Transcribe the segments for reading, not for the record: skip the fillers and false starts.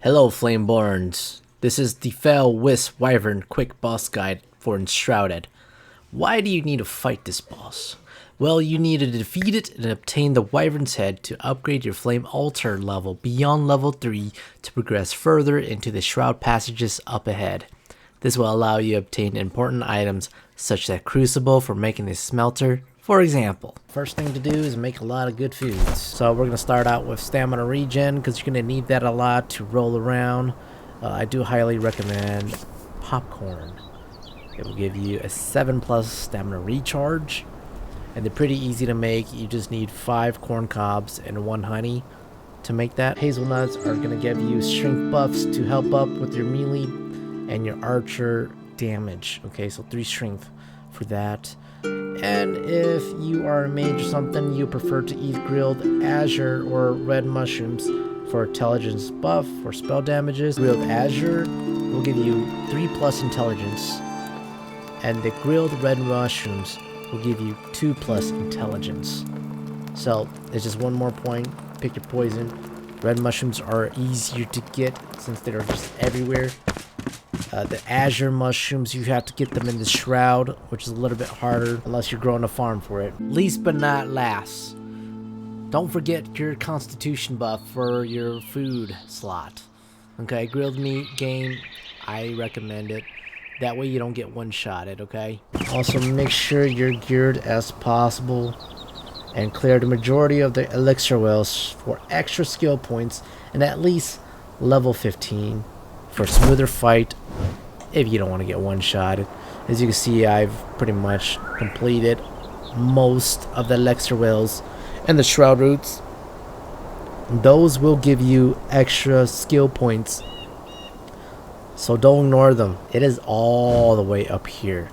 Hello Flameborns, this is the Fell Wisp Wyvern quick boss guide for Enshrouded. Why do you need to fight this boss? Well, you need to defeat it and obtain the Wyvern's head to upgrade your Flame Altar level beyond level 3 to progress further into the Shroud passages up ahead. This will allow you to obtain important items such as Crucible for making a smelter, for example. First thing to do is make a lot of good foods. So we're going to start out with stamina regen because you're going to need that a lot to roll around. I do highly recommend popcorn. It will give you a 7+ stamina recharge. And they're pretty easy to make. You just need 5 corn cobs and 1 honey to make that. Hazelnuts are going to give you strength buffs to help up with your melee and your archer damage. Okay, so 3 strength for that. And if you are a mage or something, you prefer to eat grilled azure or red mushrooms for intelligence buff or spell damages. Grilled azure will give you 3+ intelligence, and the grilled red mushrooms will give you 2+ intelligence. So it's just one more point. Pick your poison. Red mushrooms are easier to get since they're just everywhere. The azure mushrooms, you have to get them in the shroud, which is a little bit harder unless you're growing a farm for it. Least but not last, don't forget your constitution buff for your food slot. Okay, grilled meat game, I recommend it. That way you don't get one-shotted, okay? Also make sure you're geared as possible and clear the majority of the elixir wells for extra skill points and at least level 15 for a smoother fight if you don't want to get one-shotted. As you can see, I've pretty much completed most of the elixir wells and the shroud roots. Those will give you extra skill points, so don't ignore them. It is all the way up here.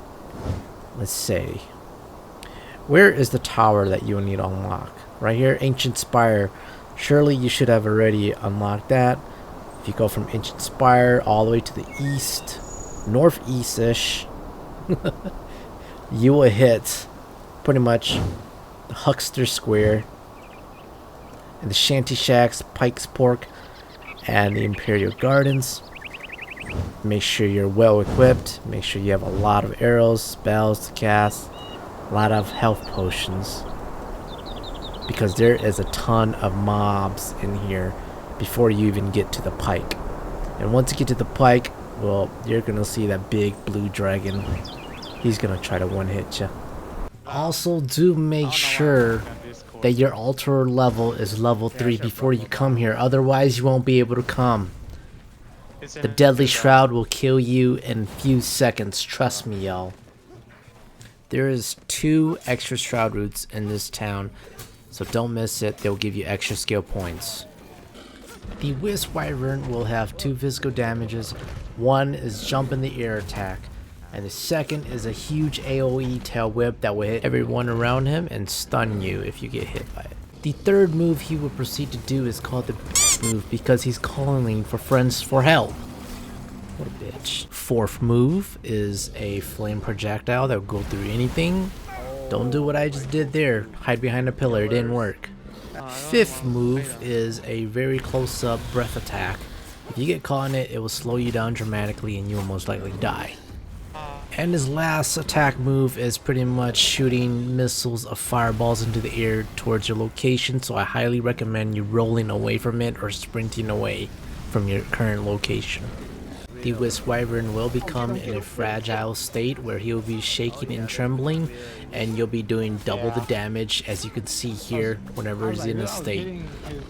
Let's see. Where is the tower that you will need to unlock? Right here, Ancient Spire. Surely you should have already unlocked that. If you go from Ancient Spire all the way to the east, northeast-ish, you will hit pretty much the Huckster Square, and the Shanty Shacks, Pike's Pork, and the Imperial Gardens. Make sure you're well equipped. Make sure you have a lot of arrows, spells to cast, a lot of health potions, because there is a ton of mobs in here before you even get to the pike. And once you get to the pike, well, you're gonna see that big blue dragon. He's gonna try to one-hit you. Also, do make sure that your altar level is level 3 before you come here, otherwise you won't be able to come. The deadly shroud will kill you in a few seconds, trust me, y'all. There is 2 extra shroud roots in this town, so don't miss it. They'll give you extra skill points. The Wisp Wyvern will have 2 physical damages. One is jump in the air attack, and the second is a huge AoE tail whip that will hit everyone around him and stun you if you get hit by it. The third move he will proceed to do is called the bitch move because he's calling for friends for help. What a bitch. Fourth move is a flame projectile that will go through anything. Don't do what I just did there. Hide behind a pillar. It didn't work. Fifth move is a very close-up breath attack. If you get caught in it, it will slow you down dramatically and you will most likely die. And his last attack move is pretty much shooting missiles of fireballs into the air towards your location, so I highly recommend you rolling away from it or sprinting away from your current location. The Wisp Wyvern will become in a fragile state where he will be shaking and trembling, and you'll be doing double the damage, as you can see here whenever he's in a state.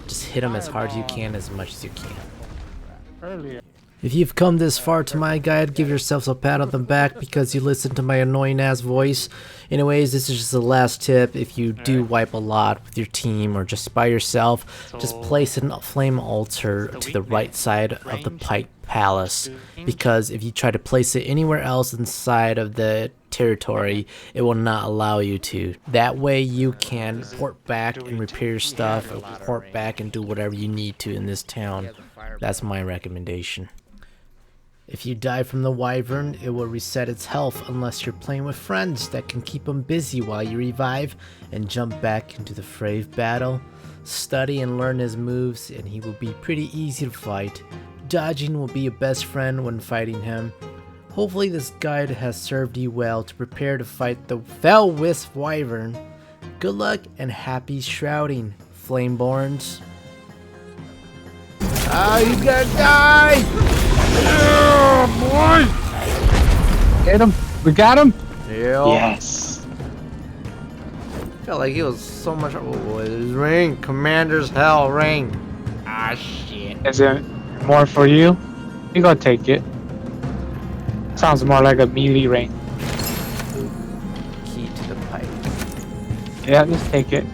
Just hit him as hard as you can, as much as you can. If you've come this far to my guide, give yourself a pat on the back because you listened to my annoying ass voice. Anyways, this is just the last tip. If you do wipe a lot with your team or just by yourself, just place a flame altar to the right side of the Pike Palace, because if you try to place it anywhere else inside of the territory, it will not allow you to. That way you can port back and repair your stuff, or port back and do whatever you need to in this town. That's my recommendation. If you die from the Wyvern, it will reset its health unless you're playing with friends that can keep them busy while you revive and jump back into the fray battle. Study and learn his moves and he will be pretty easy to fight. dodging will be your best friend when fighting him. Hopefully this guide has served you well to prepare to fight the fell Wisp Wyvern. Good luck and happy shrouding, Flameborns. Ah, he's gonna die! Oh, boy! Get him! We got him! Yeah. Yes. Felt like he was so much. Oh, his ring, Commander's Hell ring. Ah, shit. Is it more for you? You gotta take it. Sounds more like a melee ring. Key to the pipe. Yeah, just take it.